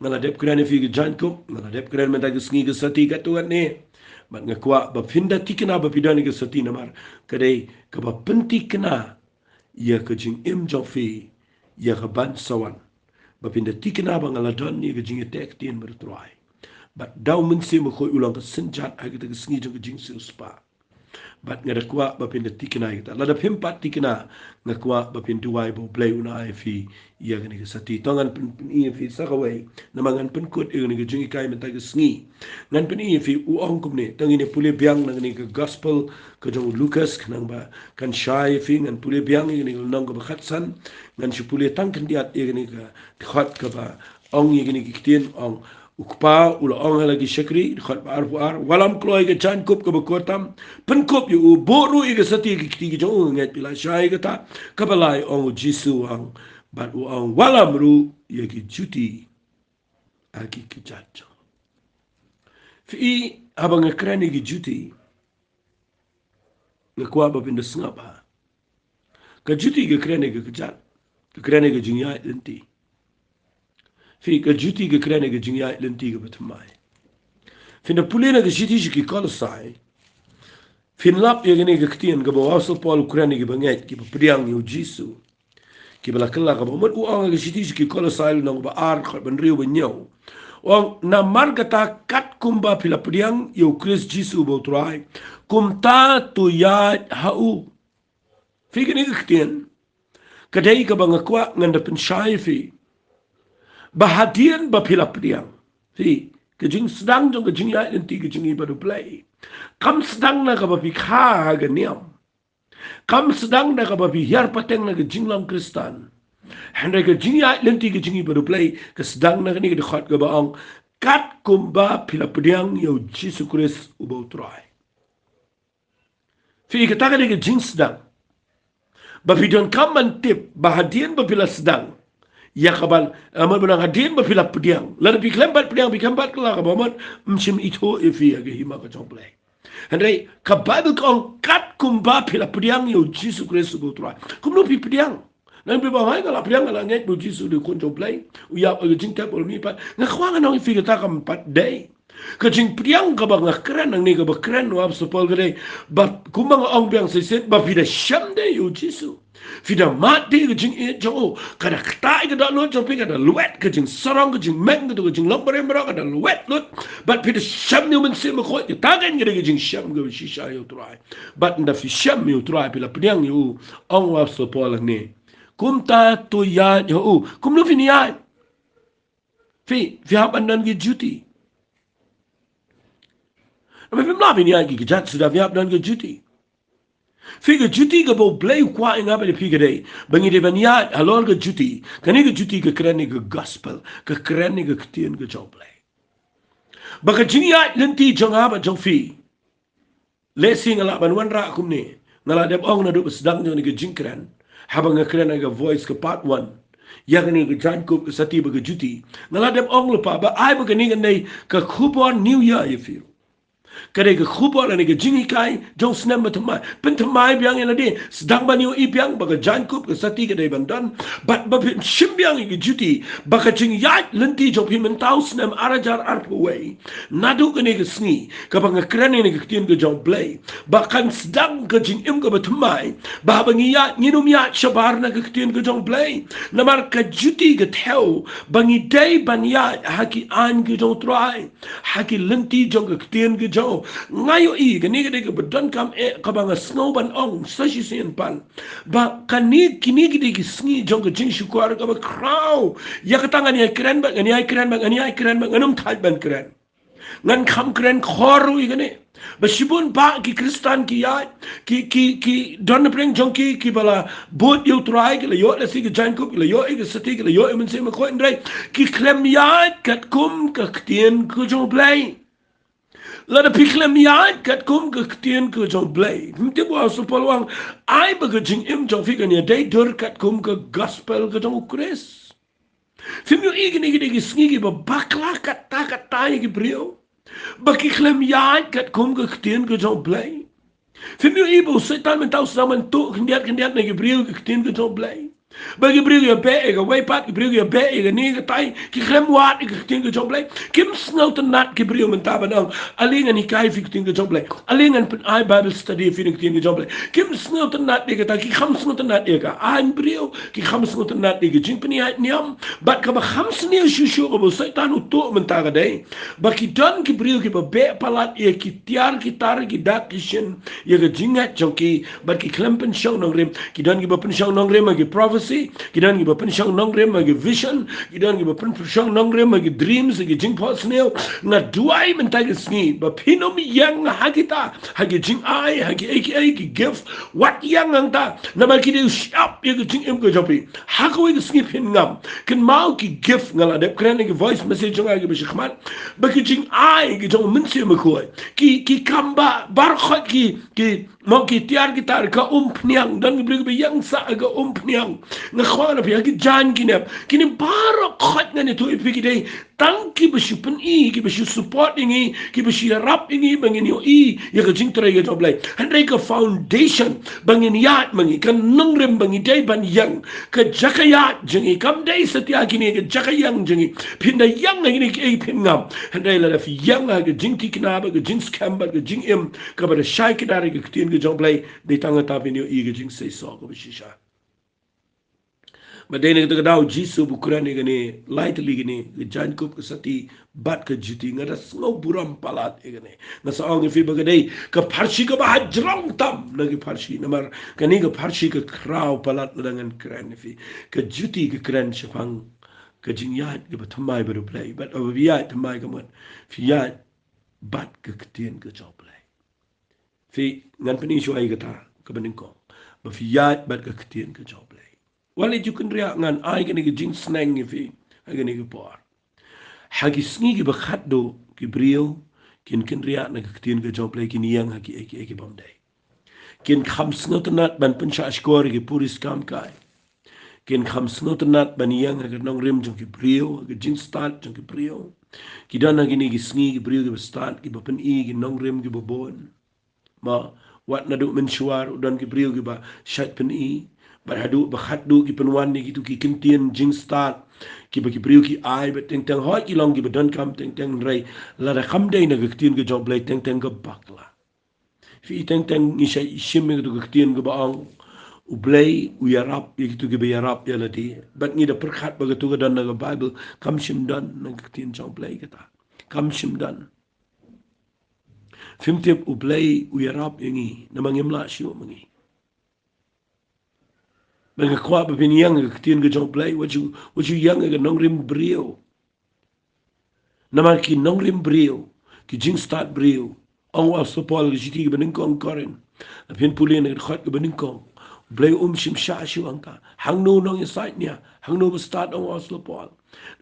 ngala dep kran fi ge Jainkup ngala dep kran menta ge sngi ge Sati ka tuan ne bat ngakwa ba finda tikna ba pidani ge Sati namar kadai ka ba pentikna ya ke jing im jofi ya ka ban sawan ba pinda tikna ba ngala don ni ge jing tek tien bertrai bat daw men se mo khoi ulang ka senjat agi ge sngi ge jing spa bat ngada kwa ba pinda tikna ita la da pimpat tikna ngakwa ba pintu wai bo play una fi ya gani ke Sati tongan pen fi sakawai namangan pen kut gani ke jingi kai menta ke sngi ngan pen fi u ong kumne tangi ne pule biang nang ni ke gospel ke jong Lucas nang ba kan shai fi ngan pule biang ni nang ko ba khatsan ngan si pule tang kan diat gani ke khat ka ba ong gani ke tien ong ukpa ula ong lagi shakri khat bar walam kloi ke Jainkup ke bakotam penkop yu boru ke Sati ke ti jong ngat pila shai ke ta kabalai ong jisu ang bat ong walam ru ye ki Juti aki ki jajo fi abang krani ki Juti ngakwa ba pinda ngapa ka Juti ke krani ke jat ke krani ke jinya lenti fi ka Juti ke krani ke jinya lenti ke batmai Fin da pulina ke siti ki kolosai. Fin lap ye gani ke ktian ke bawa so Paul Ukraini ke banget ki priang yu Jisu. Ki bala kala ke bawa uang ke siti ki kolosai nang ba ar khat ban riu ban nyau. Wang na margata kat kumba pila priang yu Chris Jisu bo trai. Kumta tu ya hau. Fi gani ke ktian. Kadai ke bangakwa nganda pensyai fi. Bahadian ba pila priang. Fi kejing sedang jong kejing ya nanti kejing ibadah play. Kam sedang na ka bapi kha ganiam. Kam sedang na ka bapi hiar pateng na kejing lang Kristan. Hendai kejing ya nanti kejing ibadah play ke sedang na kini kedekhat ke baang kat kumba pila pediang yo Jesus Christ ubau trai. Fi kata kini kejing sedang. Bapi don kam mantip bahadian bapila sedang. Ya kabal amal benang hadian bapila pediang. Lalu pi klembat pediang pi klembat kelak abaman msim itu ifi age hima ka jong play. Hendai ka Bible kong kat kumba pila pediang yo Jesus Christ ubau trai. Kum no pi pediang. Nang pi bawai kala pediang kala ngai bu Jesus de kon jong play. Uya age jing tap ol mi pat. Ngakwa nang ifi kata kam pat day. Kajing pediang ka ba ngakran nang ni ka ba kran wab sepol gade. Ba kumbang ong biang seset ba pida syam de yo Jesus. Fida mati kejing jo kada ktai kada lot jo pi kada luet kejing sarong kejing meng kada kejing lombare mera kada luet lot but fida sham ni men se mo ko ta kan kada kejing sham go shisha yo try but nda fi sham yo try pila pdiang yo ong wa so pola ni kum ta to ya yo kum no fi ni ya fi haban nan ge Juti aber fi mla fi ni ya ge jat sudah fi haban nan ge Juti Figa Juti ke bau play kuat yang apa di figa day. Bangi dia banyat halal ke Juti. Kani ke Juti ke keren ke gospel. Ke keren ke ketian ke jauh play. Baka jiniat lenti jang apa jang fi. Lesi ngalak banwan rak kum ni. Ngalak dep ong na duk sedang jang ni ke jing keren. Habang keren ke voice ke part 1. Yang ni ke Jainkup ke Sati baka Juti. Ngalak dep ong lupa. Ba ai baka ni ngai ke kupon New Year you feel. Kadai ke khubor ani ke jingi kai jong snem matamai pentamai biang ina de sedang baniu I biang baga Jainkup ke Sati kadai bandan bat babin shimbiang ke Juti baga jing yat lenti jong pi mentau snem arajar arpaway nadu kene ke sni ka banga kren ni ke tien ke jong play bakan sedang ke jing im ke batamai ba bangi yat nginum yat shabar na ke tien ke jong play namar ke Juti ke theo bangi day ban yat haki an ke jong try haki lenti jong ke tien ke jong ngayo I kani ke bedan kam kabanga snow ban ong sashi sen pan ba kani kini ke sngi jong ke jing shukwar ka ba crow ya katanga ni keren ba ngani ai keren ba ngani ai keren ba nganum thai ban keren ngan kham keren khoru I kani ba shibun ba ki kristan ki ya ki don bring jong ki bala bot you try ki yo la si ke Jainkup ki yo ke Sati ki yo men se ma ko ndrai ki klem ya kat kum ka ktien ku jong play Lada piklem ya kat kum ke ketien ke jong blay. Mesti buat sepuluang. I bagajing im jong fikan ya day dur kat kum ke gospel ke jong ukres. Fimyo igini gini snigi ba bakla kat ta ki brio. Bakiklem ya kat kum ke ketien ke jong blay. Fimyo ibu setan mentau saman tu kendiat na ki brio ke ketien ke jong blay. Bagi beri dia baik, away pat beri dia baik, ni ketai, kiklem wat, kiting ke jomblay, kim snow tenat ki beri mentaban ang, alingan ikai kiting ke jomblay, alingan pen I Bible study kiting ke jomblay, kim snow tenat dia kata, ki kham snow tenat dia ka, I'm beri, ki kham snow tenat dia, jing peniat niam, bat ka ba kham snow shushu ka bo setan utuk mentaga day, baki don ki beri ki ba baik palat ia ki tiar ki tar ki dak ki shin, ia ke jingat jongki, bat ki klem pen shong nong rem, ki don ki ba pen shong nong rem ki prophecy Kidan giba pensyang nongrem magi vision, kidan giba pensyang nongrem magi dreams, magi jing pot snail, na duai mentai sngi, ba pinom yang hagita, hagi jing ai, hagi aka gift, what yang angta, na magi de shop ya jing em ko jopi, hago ig sngi pin ngam, ken mau ki gift ngala de kren ig voice message nga ig bishkhman, ba ki jing ai ki jong mense mekoi, ki kamba bar khot ki mau ki tiar gitar ka pniang dan beli yang sa ga pniang na khwana pi ki jan kini baro khot ngani tu ipiki dei tang ki besupen ki besu support ki besu rap bangin yo ya ka jing tray ga job lai handai ka foundation bangin yat mangi kan nungrem bangi dai ban yang ka jakayat jengi kam dai setia kini ka jakayang jengi pinda yang ngini ki pin ngam handai la fi yang ga jing ti kna ba ga jing scam ba ga jing em ka ba shai ki dari ka tin ga job lai dai tanga ta bin yo ga jing sei so ka bishisha Madene kita kadau jisu bukuran ni gani lightly gani Jainkup ke Sati bat ke Juti ngada ngau buram palat gani ngasa ang fi bagadai ke parsi ke bah jrong tam lagi parsi namar kani ke parsi ke kraw palat dengan keren fi ke Juti ke keren sepang ke jingyat ke batamai baru play but overviat tamai kaman fiat bat ke ketien ke job play fi ngan pening suai kata ke beningkong ba fiat bat ke ketien ke job play Wala ju kan riak ngan ai gani ke jing snang ni fi ai gani ke por. Hagi sngi ke bakhat do ki brio kin kan riak na ke tin ke job lagi ni yang hagi eki bom dai. Kin kham sngot nat ban pensha skor ke puris kam kai. Kin kham sngot nat ban yang hagi nong rim jong ki brio ke jing start jong ki brio. Ki dan hagi ni ke sngi ke brio ke start ki bapen ki nong rim ki bobon. Ma wat na do mensuar udan ki brio ki ba shat pen berhadu berhadu ki penuan ni gitu ki kintian jing start ki bagi beriu ki ai bet teng teng hoi ki long ki bedan kam teng teng rai la da kam dei na gaktin ke job lay teng teng ke bakla fi teng teng ni shay shim ke gaktin ke baang u blay u yarap gitu ki be yarap ya lati bat ni da perkhat bagatu ke dan na bible kam shim dan na gaktin job lay kata kam shim dan fimtip u blay u yarap yangi na mangimla shiu mangi Banga kwa ba bin yang ga tin ga jong play what you yang ga nong rim brio namar ki nong rim brio ki jing start brio ang wa so pol ga jiti ga bin kong koren a pin pulin ga khat ga bin kong blay shim sha shu anka hang no nong inside nia hang no start ang wa so pol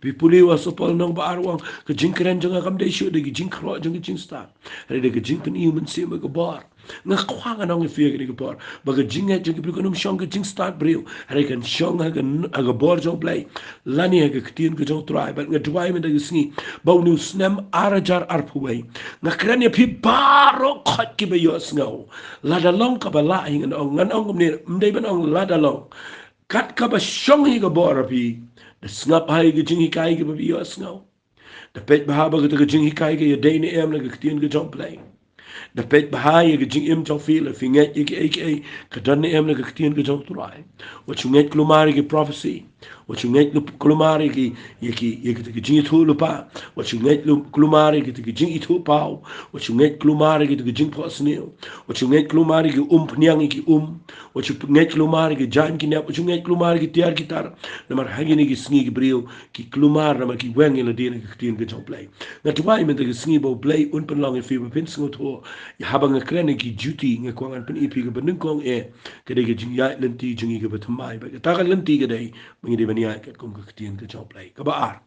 bi puli wa so pol nong ba arwang ga jing kren jong ga kam de shu de ga jing kro jong ga jing start re de ga jing pin human sim ga bar nga kwa nga nong fi ga por baga jinga jing bi konum shong ga jing start brio re kan shong ga bor jong play lani ga ktin ga jong try but nga dwai men da sni ba nu snem arajar arpuway nga kran ya pi baro khat ki be yos ngau la da long ka ba la hing ngan ong ne mdai ban ong la da long kat ka ba shong hi ga bor pi da snap hai ga jing hi kai ga ba yos ngau da pet ba ba ga jing hi kai ga ya dei ne em na ga ktin ga jong play da pet bahaya ke jing im jong feel if nget ek ka dan em na ka tien ke jong trai what you nget klumari ke prophecy what you nget klumari ke ke jing thu lu pa what you nget klumari ke jing thu pau what you nget klumari ke jing posneo what you nget klumari ke pnyang ki what you nget klumari ke jan ki what you nget klumari ke tiar gitar na mar hagi ni ki sngi ke brio ki klumar na ki weng ila din ke tien ke jong play na tuai men de sngi bo play un pen long fi pin sngo tho ya habang krene ki Juti nga kwangan pen ipi ga benengkong kade ga jingya lenti jingi ga batmai ba ta ga lenti ga dai mangi de bania ka kum ga tien ga job play ka ba ar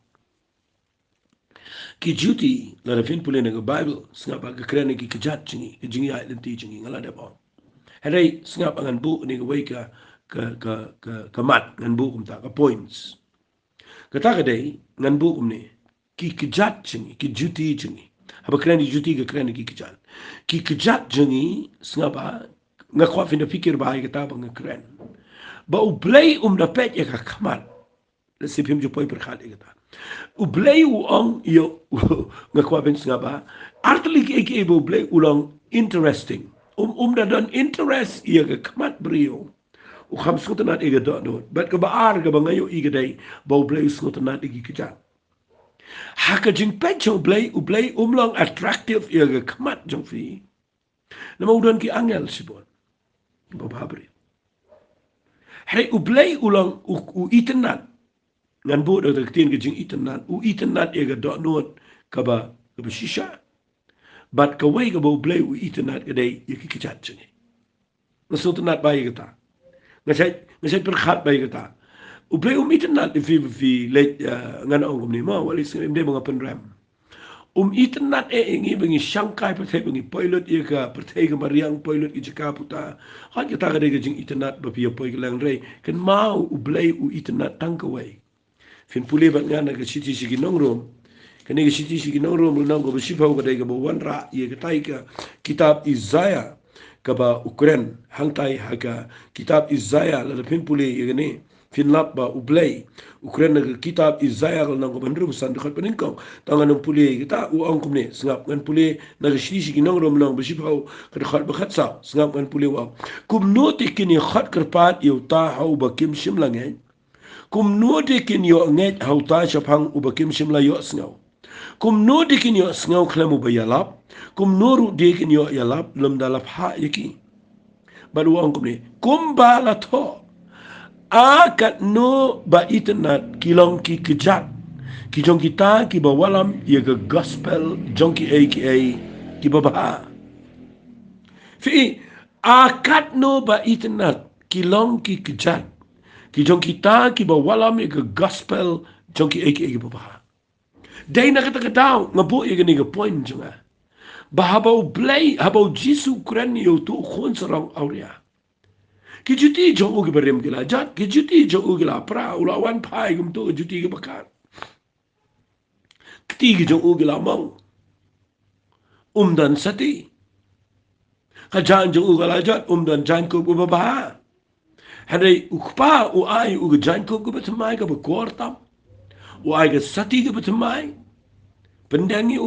ki Juti la da fin pule ga bible snga ba ga krene ki kjat jingi ga jingya lenti jingi ngala da ba hare snga ba ngan bu ni ga wai ka mat ngan bu kum ta ka points ka ta ga dai ngan bu kum ni ki kjat jingi ki Juti jingi haba krene Juti ga krene ki kjat ki kejat jengi sengapa ngakwa fin fikir bahai kata bang keren ba ublay da pet ya ka kamat la sipim jo poi berkhat kata ublay ong yo ngakwa fin sengapa artli ke ba ublay ulang interesting da dan interest ya ka kamat brio u kham sutanat e ga do bat ka ba ar ga bangayo i ga dai ba ublay sutanat e ki kejat haka jing pet jong blay umlang attractive ya ga kamat jong fi nama udan ki angel sibon bababri hari ublay ulang u itenat ngan bo da tin ga jing itenat u itenat ya ga do not ka ba shisha bat ka way ga bo ublay u itenat ga dai ya ki kichat jing nasutanat ba ya ta ngasay perkhat ba ya ta ublay itenat fi late ngan ong ni ma wali sim de mga penram itenat ingi bengi shankai perthai bengi pilot ia ka perthai ka mariang pilot ki jaka puta ha kita ka de jing itenat ba pia poi lang rei kan mau ublay itenat tang ka wai fin pule bat ngana ka siti sigi nong rom Kani ke siti si kinong rom nang ko besipau ka dai ka bawan ra ye ka tai ka kitab Isaiah ka ba Ukraine hang tai ha ka kitab Isaiah la pin puli ye ne fin lap ba ublay Ukraine ka kitab Isaiah ka nang ko bandru san dekat peningkong tangan puli kita u ang kum ne sngap ngan puli na ke siti si kinong rom nang besipau ka dekat bakhat sa sngap ngan puli wa kum no te kini khat kerpat yu ta hau ba kim shim langai kum no te kini yo nget hau ta chapang u ba kim shim la yo sngau kum no dikin yo sngau klemu ba yalap kum noru dikin yo yalap lum dalap ha yaki baru ang kum ni kum ba la tho akat no ba itnat kilong ki kejat ki jong kita ki ba walam ye ga gospel jong ki aka ki ba ba fi akat no ba itnat kilong ki kejat ki jong kita ki ba walam ye ga gospel jong ki aka ki ba ba Dai na kata kataw nga po yung ganiga point nga. Bahabaw blay, habaw Jisu Kren yo tu khon sarang aurea. Ki Juti jo ugi barem gila jat, ki Juti jo ugi la pra ulawan pai gum tu Juti ga bakat. Kiti jo ugi la mang. Dan Sati. Kajan jo ugi la jat dan Jainkup ubabaha. Hadai ukpa uai ugi Jainkup ga batamay ga bakwartam. Wai ke Sati ke betemai pendangi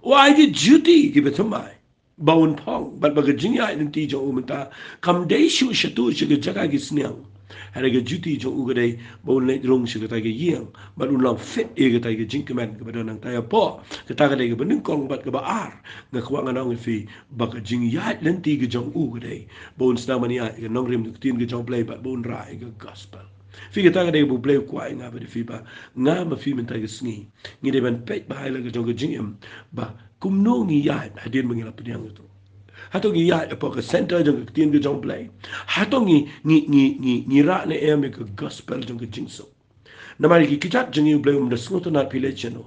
wai ke Juti ke betemai bawun pong bat baga jingya nanti jo umenta kam dei shu shatu shiga jaga ke sniang hare ke Juti jo ugade bawun leit rong shiga ta ke yang bat ulang fit e ke ta ke jingkeman ke badan nang taya po ke ta ke ke beningkong bat ke baar nga kwangan ang fi baga jingya nanti ke jong ugade bawun snamania ke nongrim ke tin ke jong play bat bawun ra ke gospel Figa taga dei bu bleu kwai nga ba de fiba nga ma fi men taga sngi ngi de ban pet ba haila ga jonga jingem ba kum no ngi ya hadin mangi la pediang itu hato ngi ya po ka center jonga tin ga jong play hato ngi ra ne em ka gospel jonga jingso na mari ki kijat jongi bleu mda snoto na pile cheno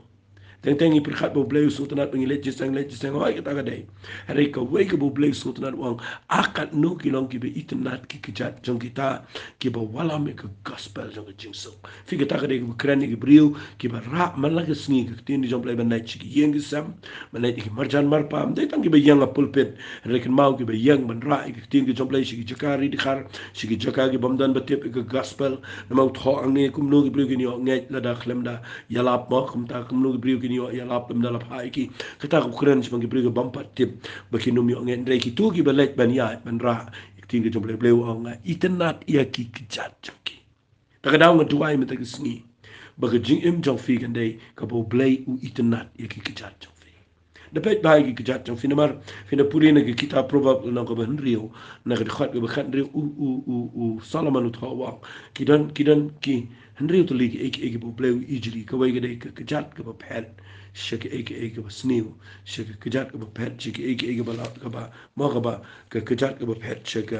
teng i perkhat bo bleu snoto na pengi lejisang oi ka taga dei hari ka wei ka bo bleu snoto na wang akat no kilong ki be itnat ki kijat jong kita ki ba wala me ka gospel jong jingso figa taga dei ka krani ki briu ki ba ra man la ka sngi ka tin jong play ban nai chi yeng sam man nai ki marjan marpam dei tang ki ba yang a pulpit hari kan mau ki ba yang man ra ki tin ki jong play chi jakari di khar chi ki jakagi bamdan ba tep ka gospel na mau tho ang ne kum no ki briu ki ni ngai la da khlemda yalap mo kum ta kum no ki briu ki yo ya lap dum dalap haiki kata ko kren smangi briga bampat tip bakinum yo ngen dai ki tu ki balet ban ya ban ra ikting ke jomble bleu ang itnat ya ki kijat ki daga daw nga duai meta ki sngi baga jing im jong fi kan dai ka bo blei u itnat ya ki kijat jong fi da pet bai ki kijat jong fi namar fi na puri na ki kitab probab na ko ban rio na ka khat ko khat rio u salaman uthawa kidan ki Henry to league ek bo bleu ijli ka wai ga dai ka kijat ka ba pet shake ek ba snew shake kijat ka ba pet shake ek ba la ka ba mo ka ba ka kijat ka ba pet shake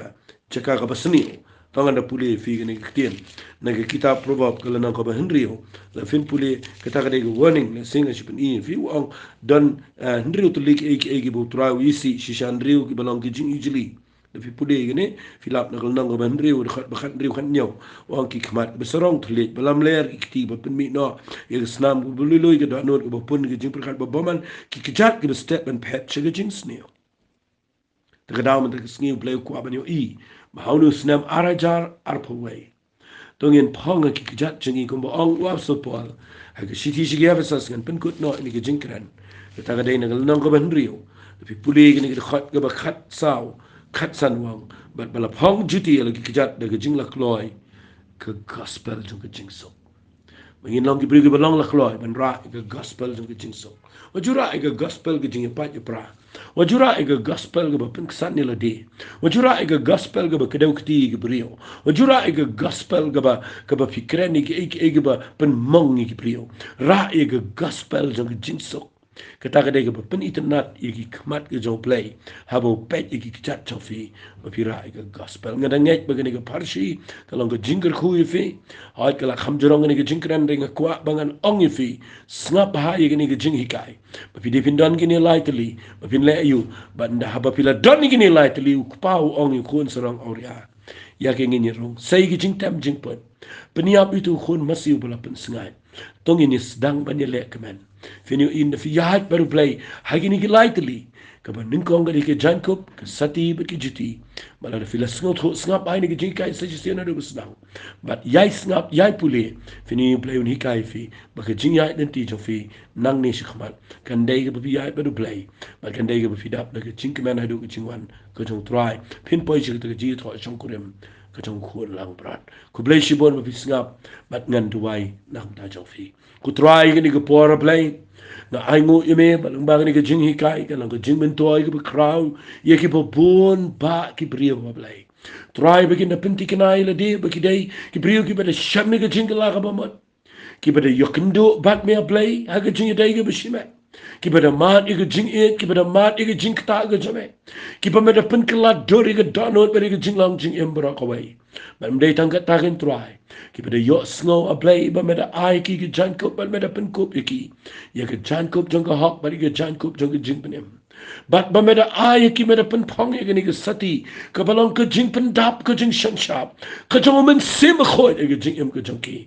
chaka ka ba snew tangan da puli fi ga ni kitien na ga kitab probab ka na ka ba Henry la fin puli ka ta ga dai warning na singa ship in fi ang dan Henry to league ek bo tra isi shishan riu ki balong ki jing ijli fi pude gene filap na kalnang ko ban riu khat bakhat riu khat nyaw wang ki khmat besarong thlet balam ler ikti ba pen mi no ye snam bu buliloi ga danot ko pun ki jing prakhat ba baman ki kijat ki step and pet chiga jing sneo ta ga daw man ta sneo play ko ban yo I ma hawnu snam arajar arpaway tongin phonga ki kijat jingi ko ba ong wa so pol ha ki siti shi ga fasas kan pen kut no ni ki jing kran ta ga dai na kalnang ko ban riu fi pude gene ki khat ga ba khat saw khat san wang but bala phong Juti lagi kijat daga jing la kloy ke gospel jong ke jing so mangin long ki brigi balong la kloy ban ra ke gospel jong ke jing so wajura ke gospel ke jing pa pra wajura ke gospel ke ba pen ksan ni la de wajura ke gospel ke ba kedau kti ke brio wajura ke gospel ke ba fikran ni ke ba pen mong ni ke brio ra ke gospel jong ke jing so kata kadai ke pen itnat iki khmat ke jong play habo pet iki chat chofi mapira ke gospel ngadang ngai bagani ke parsi kalong ke jingker khu ifi hat kala khamjorong ni ke jingkran ring kwa bangan ong ifi snap ha ye ni ke jing hikai mapi dipindan kini lightly mapin le yu banda haba pila don ni kini lightly ukpau ong ikun sarang auria ya ke ngin rong sai gi jing tam jing pon peniap itu khun masih bola pen sengai tong ini sedang banyele kemen fini in fi yahat baru play hagi ni lightly kaban ningkong gadi ke Jainkup ke Sati be ke Juti malah da fila ngap ai ni ke jing kai sa jisian ada besnang but yai ngap yai pule fini play un hikai fi ba ke jing yai den ti jo fi nang ni shikmat kan dai ke bi yai baru play ba kan dai ke bi dap da ke jing kemen hadu ke jing wan ke jong try pin poi jik ke ji tho chong kurem ke jong khun lang brat ku play shibon ba fi ngap bat ngan duai nang ta jo fi ku try ke ni ke por play na ai ngu ime balang bang ni ke jing hikai ke lang ke jing men toy ke be crowd ye ke bo bon ba ki brio ba play try begin na pinti kenai la de ba ki dai ki brio ki be de sham ni ke jing la ka ba mot ki be de yokindo bat me play ha ke jing dai ke be shime ki be de mat ke jing e ki be de mat ke jing ta ke jame ki be me de pin ke la dor ke donot be ke jing lang jing em bra ka wai ban dai tang ka ta ken try ki be de yo snow a play ba me de ai ki ke Jainkup ba me de pin kup ki ye ke Jainkup jong ka hok ba ke Jainkup jong ke jing penem bat ba me de ai ki me de pin pong ye ke ni ke Sati ka balong ke jing pen dap ke jing shan shap ka jong men sim khoi ke jing em ke jong ki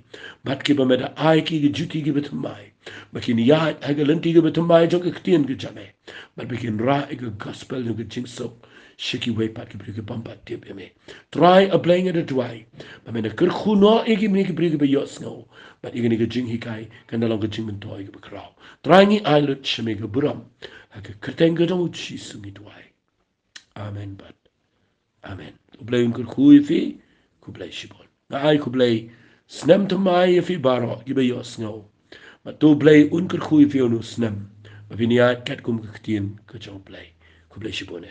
bat ki ba me de ai ki ke Juti ki bet mai ba ki ni ya ha ke lenti ke bet mai jong ke tien ke jame bat be kin ra ke gospel jong ke jing sok shiki way pat ki brige bamba tip me try a playing at a dry ba me de ker khuno e ki me ki brige be yos no but igni ke jing hikai kan da long ke jing men toy ke kraw try ni islet shme ke buram ha ke kerteng ke dong chi sungi dry amen but amen ku play un ker khu fi ku play shibon na ai ku play snem to mai fi baro ki be yos no ma tu play un ker khu fi unu snem ba vi ni at kat kum ke tien ke jong play ku play shibon